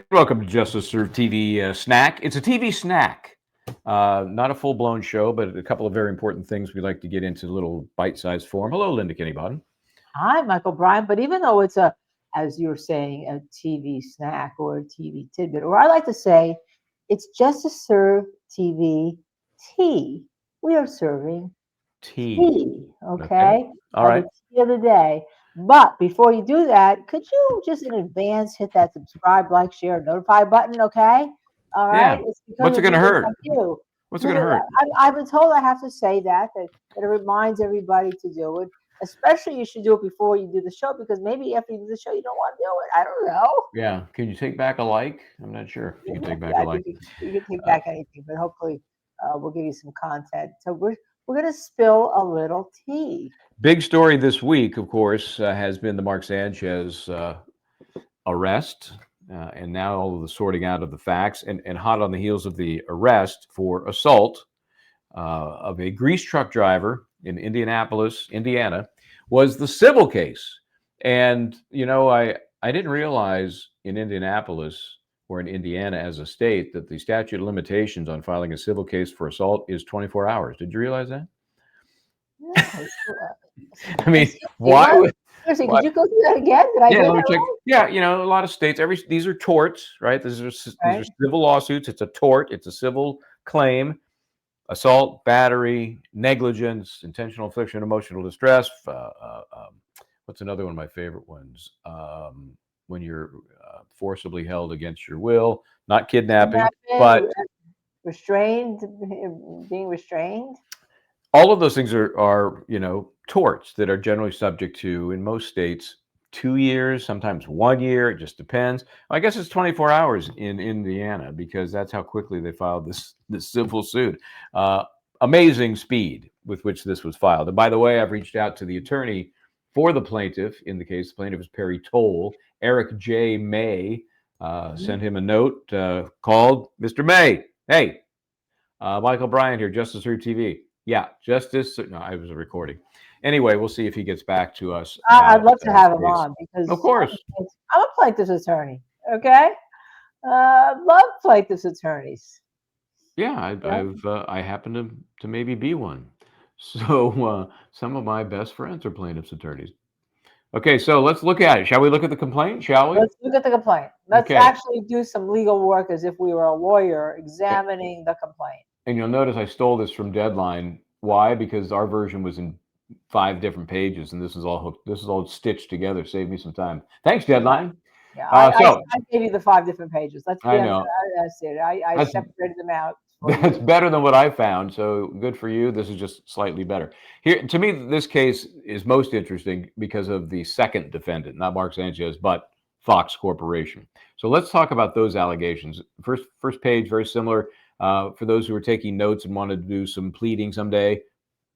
Welcome to Justice Served TV Snack. It's a TV snack, not a full-blown show, but a couple of very important things we'd like to get into little bite-sized form. Hello, Linda Kinnybottom. Hi, Michael Bryan. But even though it's as you're saying, a TV snack or a TV tidbit, or I like to say, it's just a served TV tea. We are serving tea, okay? All right. The tea of the day. But before you do that, could you just in advance hit that subscribe, like, share, notify button, okay? All right? Yeah. It's because What's it going to hurt? like you. What's it going to hurt? I've been told I have to say that it reminds everybody to do it. Especially you should do it before you do the show, because maybe after you do the show, you don't want to do it. I don't know. Yeah. Can you take back a like? I'm not sure if you can take back a like. You can take back anything, but hopefully we'll give you some content. So we're going to spill a little tea. Big story this week, of course, has been the Mark Sanchez arrest, and now all of the sorting out of the facts, and hot on the heels of the arrest for assault of a grease truck driver in Indianapolis, Indiana, was the civil case. And, you know, I didn't realize in Indianapolis or in Indiana as a state that the statute of limitations on filing a civil case for assault is 24 hours. Did you realize that? No, I mean, why? Seriously, could you go through that again? Did I Yeah, get let me that check. wrong? Yeah, you know, a lot of states, these are torts, right? These are civil lawsuits. It's a tort. It's a civil claim. Assault, battery, negligence, intentional infliction of emotional distress. What's another one of my favorite ones? When you're forcibly held against your will, not kidnapping, but restrained, being restrained. All of those things are you know, torts that are generally subject to, in most states, 2 years, sometimes 1 year. It just depends. I guess it's 24 hours in Indiana because that's how quickly they filed this civil suit. Amazing speed with which this was filed. And by the way, I've reached out to the attorney for the plaintiff in the case. The plaintiff is Perry Toll. Eric J. May sent him a note, called Mr. May. Hey, Michael Bryan here, Justice Served TV. Yeah, Justice. No, I was recording. Anyway, we'll see if he gets back to us. I'd love to have him on because, of course, I'm a plaintiff's attorney. Okay, love plaintiff's attorneys. Yeah, I happen to maybe be one. So some of my best friends are plaintiffs' attorneys. Okay, so let's look at it. Shall we look at the complaint? Shall we? Let's look at the complaint. Let's actually do some legal work as if we were a lawyer examining the complaint. And you'll notice I stole this from Deadline. Why? Because our version was in 5 different pages, and this is all stitched together. Save me some time. Thanks, Deadline. Yeah, I gave you the 5 different pages. I know. I separated them out. That's better than what I found. So good for you. This is just slightly better. Here, to me, this case is most interesting because of the second defendant, not Mark Sanchez, but Fox Corporation. So let's talk about those allegations. First page, very similar. For those who are taking notes and wanted to do some pleading someday,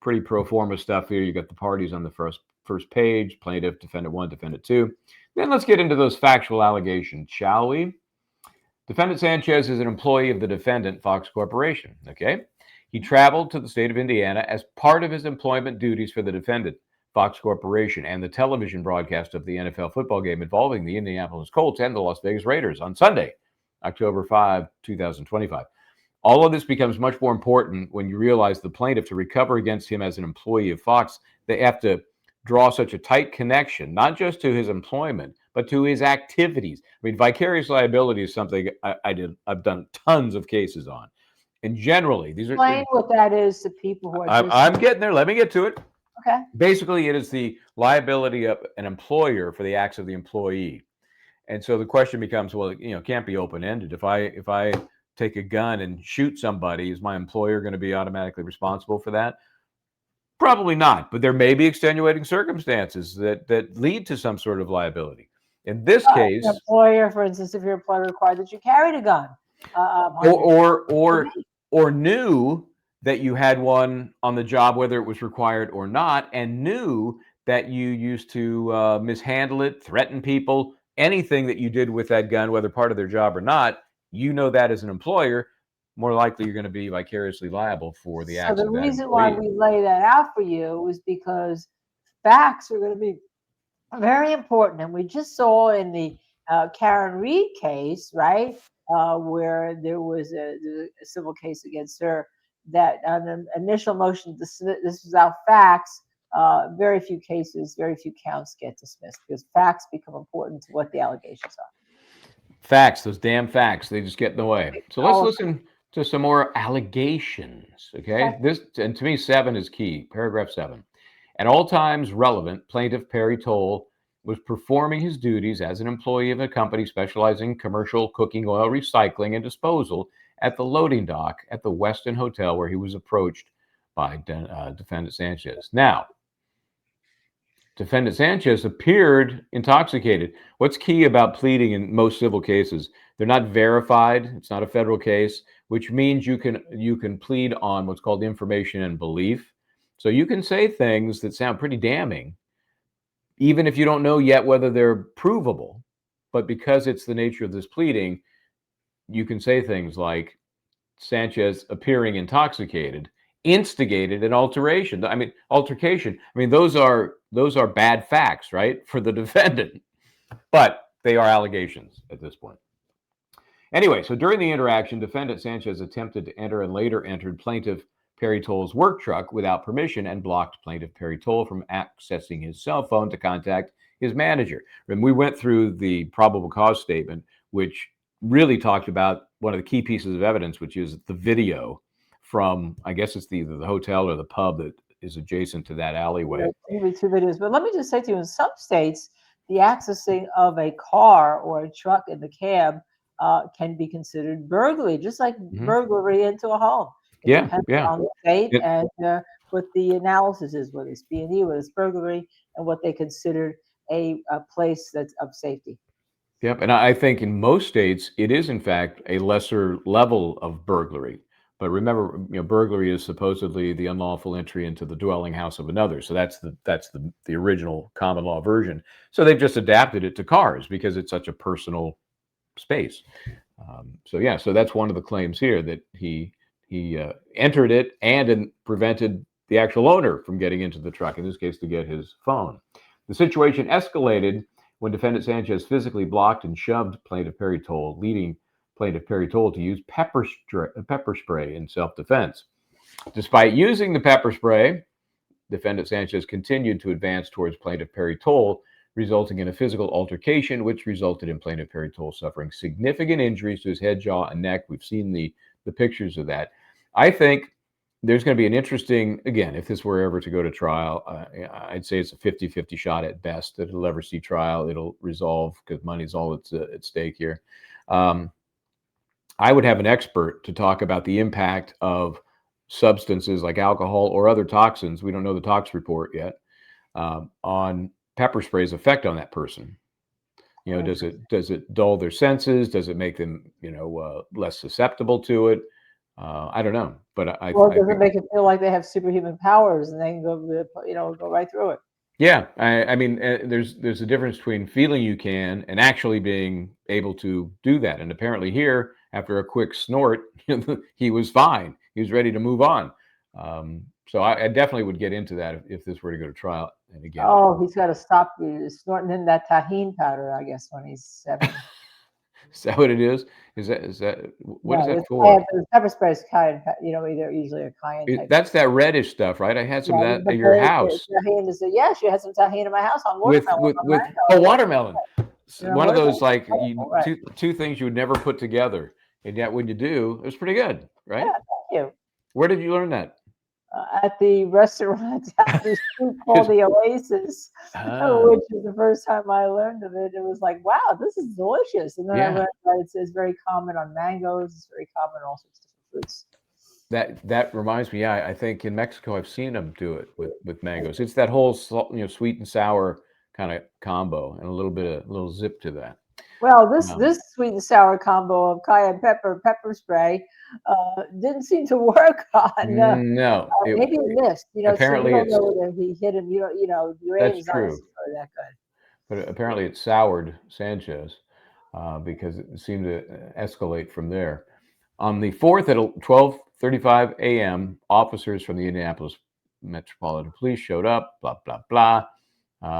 pretty pro forma stuff here. You got the parties on the first page, plaintiff, defendant 1, defendant 2. Then let's get into those factual allegations, shall we? Defendant Sanchez is an employee of the defendant, Fox Corporation, okay? He traveled to the state of Indiana as part of his employment duties for the defendant, Fox Corporation, and the television broadcast of the NFL football game involving the Indianapolis Colts and the Las Vegas Raiders on Sunday, October 5, 2025. All of this becomes much more important when you realize the plaintiff, to recover against him as an employee of Fox, they have to draw such a tight connection, not just to his employment, but to his activities. I mean, vicarious liability is something I've done tons of cases on. And generally, these are... Explain what that is to people who are... I'm getting there. Let me get to it. Okay. Basically, it is the liability of an employer for the acts of the employee. And so the question becomes, well, you know, it can't be open-ended. If I take a gun and shoot somebody, is my employer going to be automatically responsible for that? Probably not, but there may be extenuating circumstances that lead to some sort of liability. In this case, an employer, for instance, if your employer required that you carried a gun, or knew that you had one on the job, whether it was required or not, and knew that you used to mishandle it, threaten people, anything that you did with that gun, whether part of their job or not, you know that as an employer, more likely you're going to be vicariously liable for the acts of that employee. So the reason why we lay that out for you is because facts are going to be very important. And we just saw in the Karen Reed case, right, where there was a civil case against her, that on the initial motion to dismiss, this was out facts. Very few cases, very few counts get dismissed because facts become important to what the allegations are. Facts, those damn facts, they just get in the way. So let's All of listen to some more allegations, that. okay? This, and to me, 7 is key. Paragraph 7. At all times relevant, plaintiff Perry Toll was performing his duties as an employee of a company specializing in commercial cooking oil recycling and disposal at the loading dock at the Westin Hotel, where he was approached by defendant Sanchez. Now, defendant Sanchez appeared intoxicated. What's key about pleading in most civil cases? They're not verified. It's not a federal case, which means you can plead on what's called information and belief. So you can say things that sound pretty damning, even if you don't know yet whether they're provable. But because it's the nature of this pleading, you can say things like Sanchez appearing intoxicated instigated an altercation. I mean, altercation. I mean, those are bad facts, right, for the defendant, but they are allegations at this point. Anyway, so during the interaction, defendant Sanchez attempted to enter and later entered plaintiff Perry Toll's work truck without permission and blocked plaintiff Perry Toll from accessing his cell phone to contact his manager. And we went through the probable cause statement, which really talked about one of the key pieces of evidence, which is the video from, I guess it's either the hotel or the pub that is adjacent to that alleyway. Two videos. But let me just say to you, in some states, the accessing of a car or a truck in the cab can be considered burglary, just like burglary into a home. It Yeah, depends yeah. on the state It, and what the analysis is, whether it's B&E, whether it's burglary, and what they consider a place that's of safety. Yep, and I think in most states it is in fact a lesser level of burglary. But remember, burglary is supposedly the unlawful entry into the dwelling house of another. So that's the original common law version. So they've just adapted it to cars because it's such a personal space. So yeah, so that's one of the claims here, that he entered it and prevented the actual owner from getting into the truck. In this case, to get his phone. The situation escalated when defendant Sanchez physically blocked and shoved plaintiff Perry Toll, leading plaintiff Perry Toll to use pepper spray in self-defense. Despite using the pepper spray, defendant Sanchez continued to advance towards plaintiff Perry Toll, resulting in a physical altercation, which resulted in plaintiff Perry Toll suffering significant injuries to his head, jaw, and neck. We've seen the pictures of that. I think there's going to be an interesting, again, if this were ever to go to trial, I'd say it's a 50-50 shot at best that it'll ever see trial. It'll resolve because money's all that's at stake here. I would have an expert to talk about the impact of substances like alcohol or other toxins. We don't know the tox report yet, on pepper spray's effect on that person. Does it dull their senses? Does it make them, less susceptible to it? I don't know, but I Or does it think, make it feel like they have superhuman powers and they can go, go right through it? yeah, I mean, there's a difference between feeling you can and actually being able to do that. And apparently here, after a quick snort, he was fine. He was ready to move on. So I definitely would get into that if this were to go to trial. And again, Oh, he's got to stop snorting in that tahine powder, I guess, when he's 70. is that what it is? Is that what is No, that it's for? the pepper spray is cayenne, either usually a cayenne type. That's that reddish stuff, right? I had some of Yeah, that but at your the house tahine is yes, you had some tahine in my house on with watermelon, with on with mango. watermelon. On One of those watermelon, like right? two things you would never put together, and yet when you do, it was pretty good, Yeah, right? thank you. Where did you learn that? At the restaurant down the street called 'Cause- the Oasis, ah, which is the first time I learned of it. It was like, wow, this is delicious. And then I yeah, learned that it's very common on mangoes. It's very common on all sorts of different fruits. that reminds me. Yeah, I think in Mexico I've seen them do it with mangoes. It's that whole sweet and sour kind of combo, and a little zip to that. Well, this Um, this sweet and sour combo of cayenne pepper spray didn't seem to work on. no, Maybe he missed. So you apparently don't it's know whether he hit him. Your aim that's is not true. necessarily that good. But apparently it soured Sanchez, because it seemed to escalate from there. On the 4th at 12:35 a.m., officers from the Indianapolis Metropolitan Police showed up, blah, blah, blah.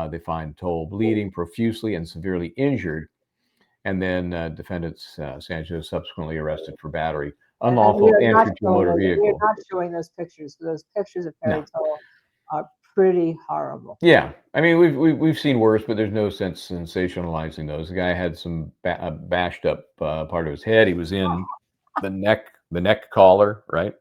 They find Toll bleeding profusely and severely injured. And then defendant Sanchez subsequently arrested for battery, And we unlawful are not entry to a showing motor those. We are vehicle. not showing those pictures. Those pictures of No. Perry Toll are pretty horrible. Yeah, I mean we've seen worse, but there's no sense sensationalizing those. The guy had some bashed up part of his head. He was in the neck collar, right?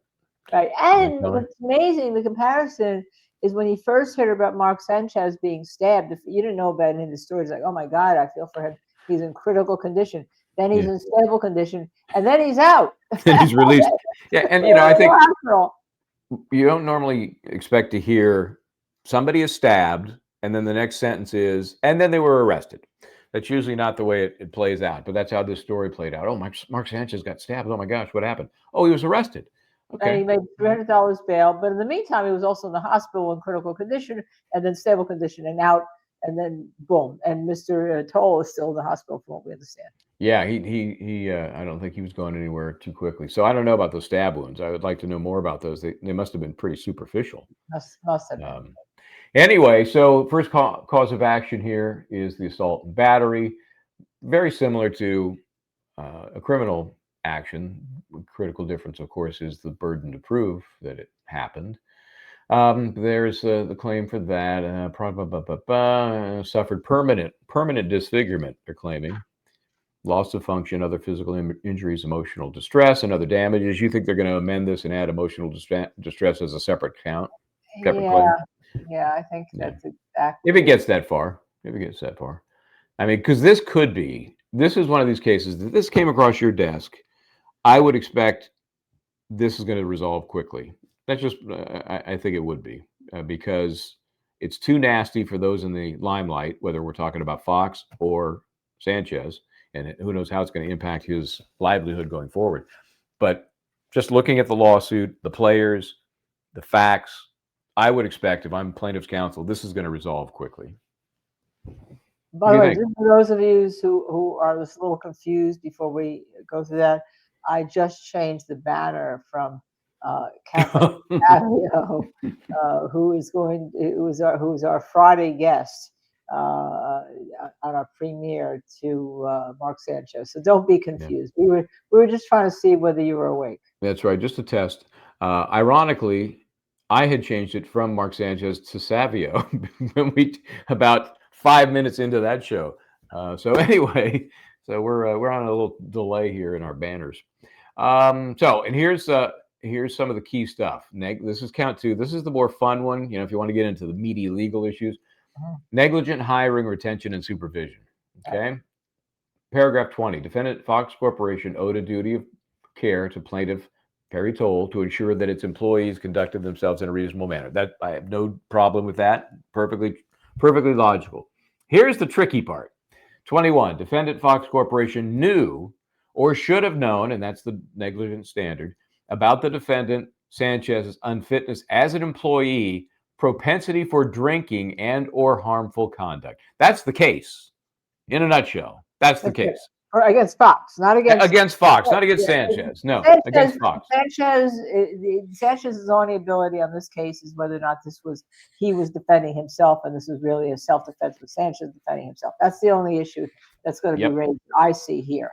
Right. Neck And collar. what's amazing, the comparison is when he first heard about Mark Sanchez being stabbed. If you didn't know about any of the stories, like, oh my God, I feel for him. He's in critical condition. Then he's Yeah, in stable condition, and then he's out. and he's released. Yeah, and I think Hospital. you don't normally expect to hear somebody is stabbed, and then the next sentence is, and then they were arrested. That's usually not the way it plays out, but that's how this story played out. Oh, Mark Sanchez got stabbed. Oh my gosh, what happened? Oh, he was arrested. And Okay. he made $300 bail. But in the meantime, he was also in the hospital in critical condition and then stable condition and out. And then boom. And Mr. Toll is still in the hospital from what we understand. Yeah, he I don't think he was going anywhere too quickly. So I don't know about those stab wounds. I would like to know more about those. They must have been pretty superficial. Must have been. Anyway, so first cause of action here is the assault and battery, very similar to a criminal action. Critical difference, of course, is the burden to prove that it happened. There's the claim for that. Suffered permanent disfigurement. They're claiming loss of function, other physical injuries, emotional distress, and other damages. You think they're going to amend this and add emotional distress as a separate count, separate Yeah. claim? Yeah. I think Yeah. that's exactly. If it gets that far, I mean, because this is one of these cases that this came across your desk. I would expect this is going to resolve quickly. That's just, I think it would be because it's too nasty for those in the limelight, whether we're talking about Fox or Sanchez, and who knows how it's going to impact his livelihood going forward. But just looking at the lawsuit, the players, the facts, I would expect if I'm plaintiff's counsel, this is going to resolve quickly. By the way, just for those of you who are just a little confused before we go through that, I just changed the banner from Cafe Patio, who is our Friday guest on our premiere, to Mark Sanchez. So don't be confused. Yeah. We were just trying to see whether you were awake. That's right, just a test. Ironically, I had changed it from Mark Sanchez to Savio when about 5 minutes into that show. So anyway, so we're on a little delay here in our banners. And here's some of the key stuff. This is count 2. This is the more fun one. If you want to get into the meaty legal issues, negligent hiring, retention, and supervision. Okay. Paragraph 20. Defendant Fox Corporation owed a duty of care to plaintiff Perry Toll to ensure that its employees conducted themselves in a reasonable manner. That I have no problem with that. Perfectly logical. Here's the tricky part. 21. Defendant Fox Corporation knew or should have known, and that's the negligent standard, about the defendant Sanchez's unfitness as an employee, propensity for drinking, and or harmful conduct. That's the case. In a nutshell, that's the case. Or against Fox, not against Fox, not against Sanchez. No, against Fox. Sanchez's only ability on this case is whether or not he was defending himself, and this was really a self-defense with Sanchez defending himself. That's the only issue that's going to be raised. I see here,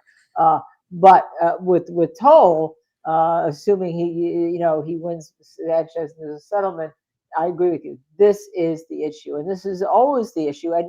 but with Toll, assuming he wins Sanchez in the settlement, I agree with you. This is the issue, and this is always the issue. And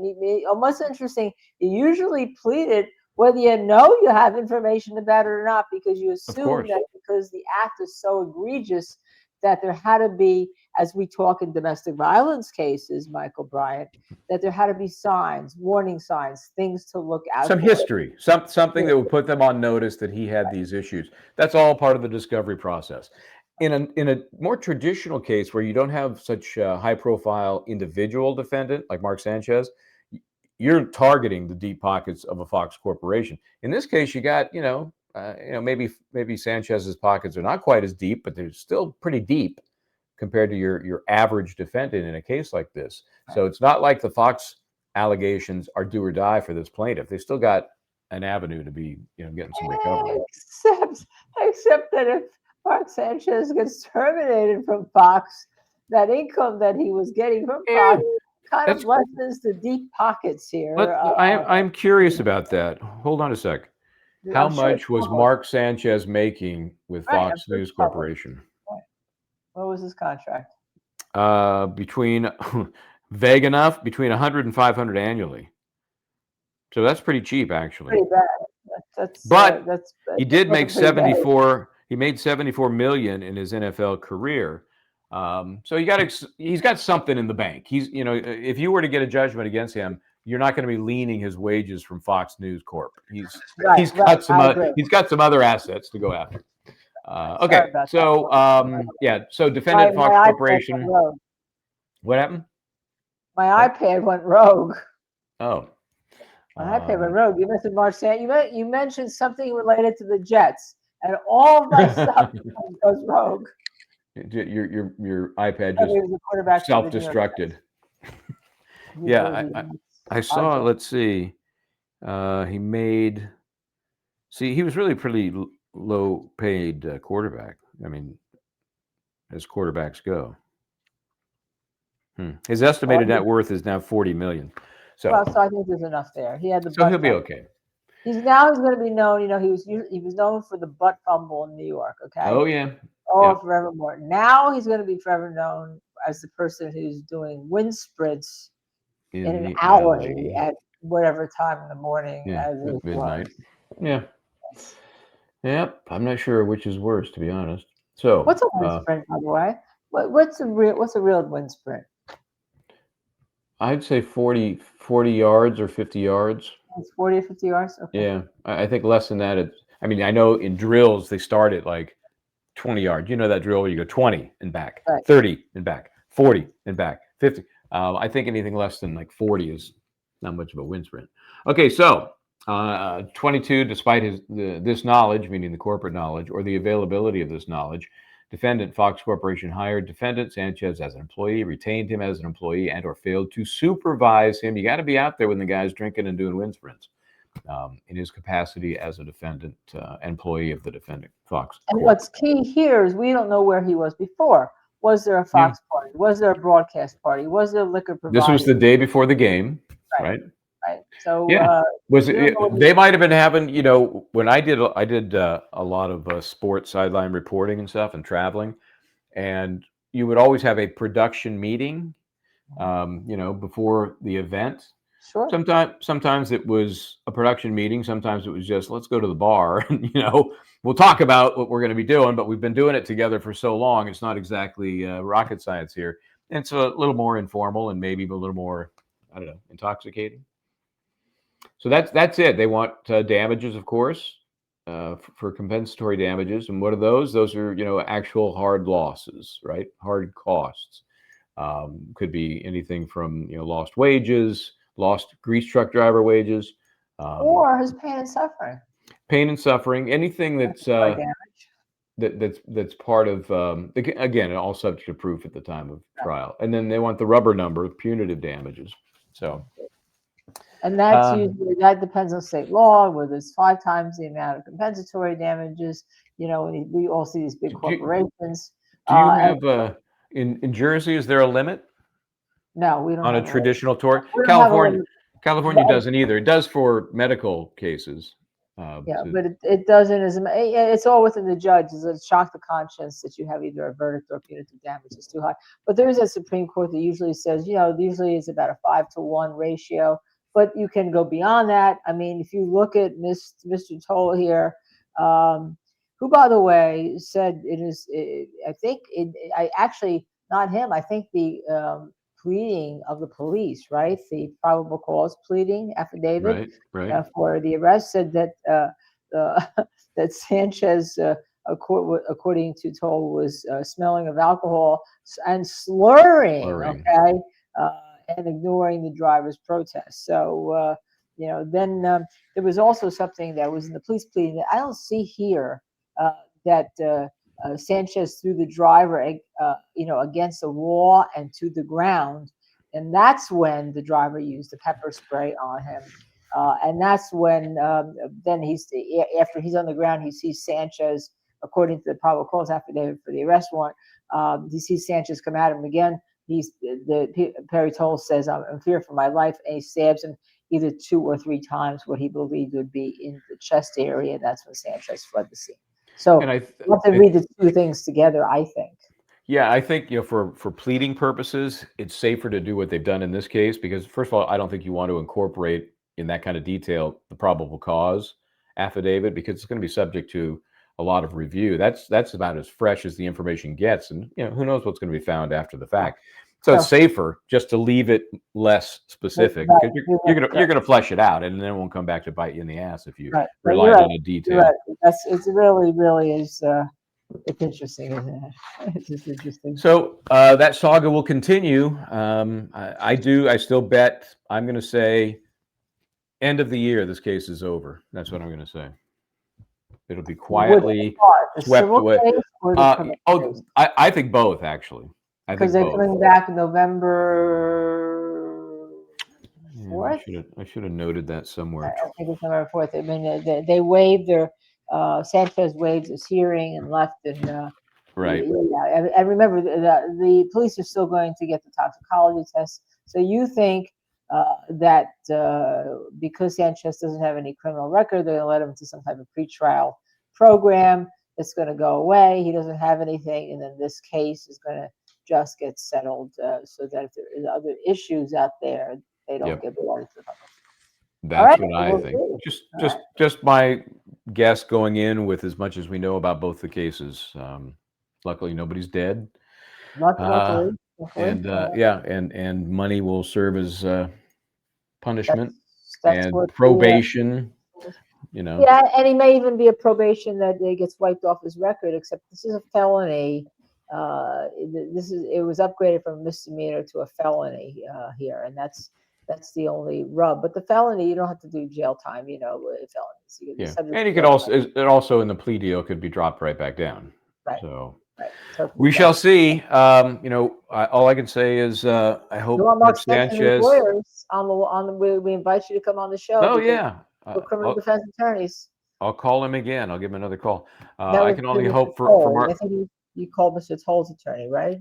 what's interesting, you usually pleaded whether you know you have information about it or not, because you assume that because the act is so egregious that there had to be, as we talk in domestic violence cases, Michael Bryant, that there had to be signs, warning signs, things to look out for. Some history, something that would put them on notice that he had these issues. That's all part of the discovery process. In a more traditional case where you don't have such a high-profile individual defendant like Mark Sanchez, you're targeting the deep pockets of a Fox Corporation. In this case, you got maybe Sanchez's pockets are not quite as deep, but they're still pretty deep compared to your average defendant in a case like this. So it's not like the Fox allegations are do or die for this plaintiff. They still got an avenue to be getting some recovery. Except that if Mark Sanchez gets terminated from Fox, that income that he was getting from Fox kind of That's lessons to deep pockets here. I'm curious about that. Hold on a sec. How I'm sure it's much was public, Mark Sanchez making with right? I'm Fox sure it's News public. Corporation? Right. What was his contract? Between vague enough, between 100 and 500 annually. So that's pretty cheap, actually. Pretty bad. But That's he did make looking pretty bad. 74. He made 74 million in his NFL career. So he's got something in the bank. He's, if you were to get a judgment against him, you're not going to be leaning his wages from Fox News Corp. Right, right. I agree. He's got some other assets to go after. Sorry Okay, about that. so yeah, so My defendant Fox my iPad went Corporation. rogue. What happened? My What? iPad went rogue. Oh, My iPad went rogue. You mentioned Mark Sanchez. You mentioned something related to the Jets, and all of my stuff goes rogue. your iPad Oh, just he was a quarterback for the New York self-destructed. New Yeah, Jersey I Odd saw. Job. Let's see. He made. See, he was really pretty low-paid quarterback. I mean, as quarterbacks go. His estimated net worth is now 40 million. So I think there's enough there. He had the so butt he'll be fumble. okay. He's going to be known. He was known for the butt fumble in New York. Okay. Oh yeah. Oh, Yep. forevermore. Now he's going to be forever known as the person who's doing wind sprints in an the alley at whatever time in the morning Yeah, as at it midnight. was. Yeah. Yep. I'm not sure which is worse, to be honest. So What's a wind sprint, by the way? What's a real wind sprint? I'd say 40 yards or 50 yards. It's 40 or 50 yards. Okay. Yeah, I think less than that. I mean, I know in drills they start at like 20 yards. You know that drill where you go 20 and back, Right. 30 and back, 40 and back, 50. I think anything less than like 40 is not much of a wind sprint. Okay, so 22, despite this knowledge, meaning the corporate knowledge or the availability of this knowledge, defendant Fox Corporation hired defendant Sanchez as an employee, retained him as an employee, and or failed to supervise him. You got to be out there when the guy's drinking and doing wind sprints. In his capacity as a defendant, employee of the defendant Fox. And what's key here is we don't know where he was before. Was there a Fox party? Was there a broadcast party? Was there a liquor provided? This was the day before the game, right? Right. So yeah, they might have been having, when I did a lot of sports sideline reporting and stuff and traveling, and you would always have a production meeting, before the event. Sure. Sometimes it was a production meeting. Sometimes it was just, let's go to the bar and, we'll talk about what we're going to be doing, but we've been doing it together for so long. It's not exactly rocket science here. And it's a little more informal and maybe a little more, I don't know, intoxicating. So that's it. They want damages, of course, for compensatory damages. And what are those? Those are, actual hard losses, right? Hard costs. Could be anything from, lost wages, lost grease truck driver wages, or his pain and suffering. Pain and suffering, anything that's that's part of again, all subject to proof at the time of trial. And then they want the rubber number of punitive damages. So, and that's usually, that depends on state law, whether it's 5 times the amount of compensatory damages. We all see these big corporations. Do you have in Jersey? Is there a limit? No, we don't on have a traditional tort. California doesn't either. It does for medical cases. But it doesn't. It's all within the judge. It's a shock to conscience that you have either a verdict or punitive damage is too high. But there is a Supreme Court that usually says, usually it's about a 5-to-1 ratio. But you can go beyond that. I mean, if you look at Mr. Toll here, who, by the way, said it is. I think not him. I think the pleading of the police, right? The probable cause pleading affidavit for the arrest said that that Sanchez, according to Toll, was smelling of alcohol and slurring. Okay, and ignoring the driver's protest. So then there was also something that was in the police pleading that I don't see here, that Sanchez threw the driver, against a wall and to the ground, and that's when the driver used the pepper spray on him, and that's when then after he's on the ground, he sees Sanchez, according to the probable cause affidavit for the arrest warrant, he sees Sanchez come at him again, Perry Toll says, I'm in fear for my life, and he stabs him either 2 or 3 times what he believed would be in the chest area, and that's when Sanchez fled the scene. So And you have to read the two things together, I think. yeah, I think, for pleading purposes, it's safer to do what they've done in this case because, first of all, I don't think you want to incorporate in that kind of detail the probable cause affidavit because it's going to be subject to a lot of review. That's about as fresh as the information gets, and who knows what's going to be found after the fact. So it's safer just to leave it less specific because you're gonna flesh it out, and then it won't come back to bite you in the ass if you rely on a detail. It's really is. It's interesting, isn't it? It's just interesting. So that saga will continue. I still bet. I'm going to say end of the year. This case is over. That's what I'm going to say. It'll be quietly swept away. I think both actually. Because they're coming back November 4th. I should have noted that somewhere. I think it's November 4th. I mean, they waived their Sanchez waived his hearing and left, and right. Yeah, and remember the police are still going to get the toxicology test. So you think that because Sanchez doesn't have any criminal record, they're going to let him to some type of pretrial program. It's going to go away. He doesn't have anything, and then this case is going to just get settled so that if there is other issues out there, they don't get blown to the public. That's what I think. Just my guess going in with as much as we know about both the cases. Luckily, nobody's dead. Luckily. And money will serve as punishment and probation. Yeah, and he may even be a probation that gets wiped off his record. Except this is a felony. It was upgraded from a misdemeanor to a felony here, and that's the only rub. But the felony, you don't have to do jail time. Felonies. And you could also in the plea deal could be dropped right back down. Right. So we shall see. All I can say is I hope Mark Sanchez. Lawyers we invite you to come on the show. Oh yeah. For criminal defense attorneys. I'll call him again. I'll give him another call. I can only hope for Mark. I think you called Mr. Toll's attorney, right?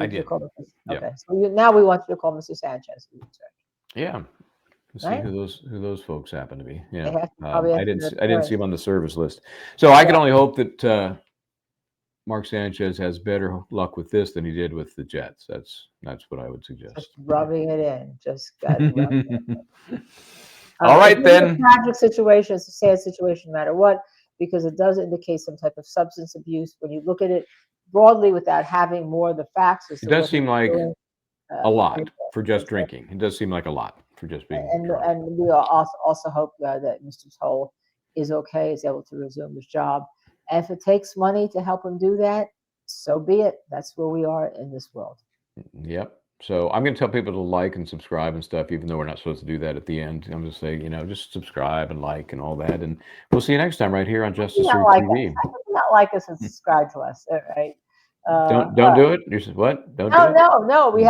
I did. Okay. So now we want you to call Mr. Sanchez. Yeah. See who those folks happen to be. Yeah. I didn't see him on the service list. So I can only hope that Mark Sanchez has better luck with this than he did with the Jets. That's what I would suggest. Just rubbing it in. Just got rubbing it in. All right, then. It's a tragic situation. It's a sad situation, no matter what, because it does indicate some type of substance abuse. When you look at it broadly without having more of the facts. It does seem like a lot for just drinking. It does seem like a lot for just being drunk. And we also hope that Mr. Toll is okay, is able to resume his job. And if it takes money to help him do that, so be it. That's where we are in this world. Yep. So I'm going to tell people to like and subscribe and stuff, even though we're not supposed to do that at the end. I'm going to say, just subscribe and like and all that. And we'll see you next time right here on Justice Served TV. Not like us and subscribe to us, all right? Don't do it. You said what? Don't do it. No. We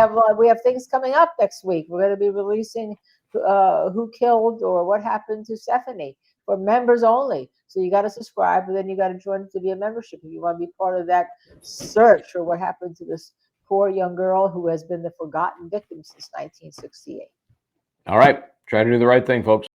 have things coming up next week. We're going to be releasing who killed or what happened to Stephanie for members only. So you got to subscribe, and then you got to join to be a membership if you want to be part of that search for what happened to this poor young girl who has been the forgotten victim since 1968. All right. Try to do the right thing, folks.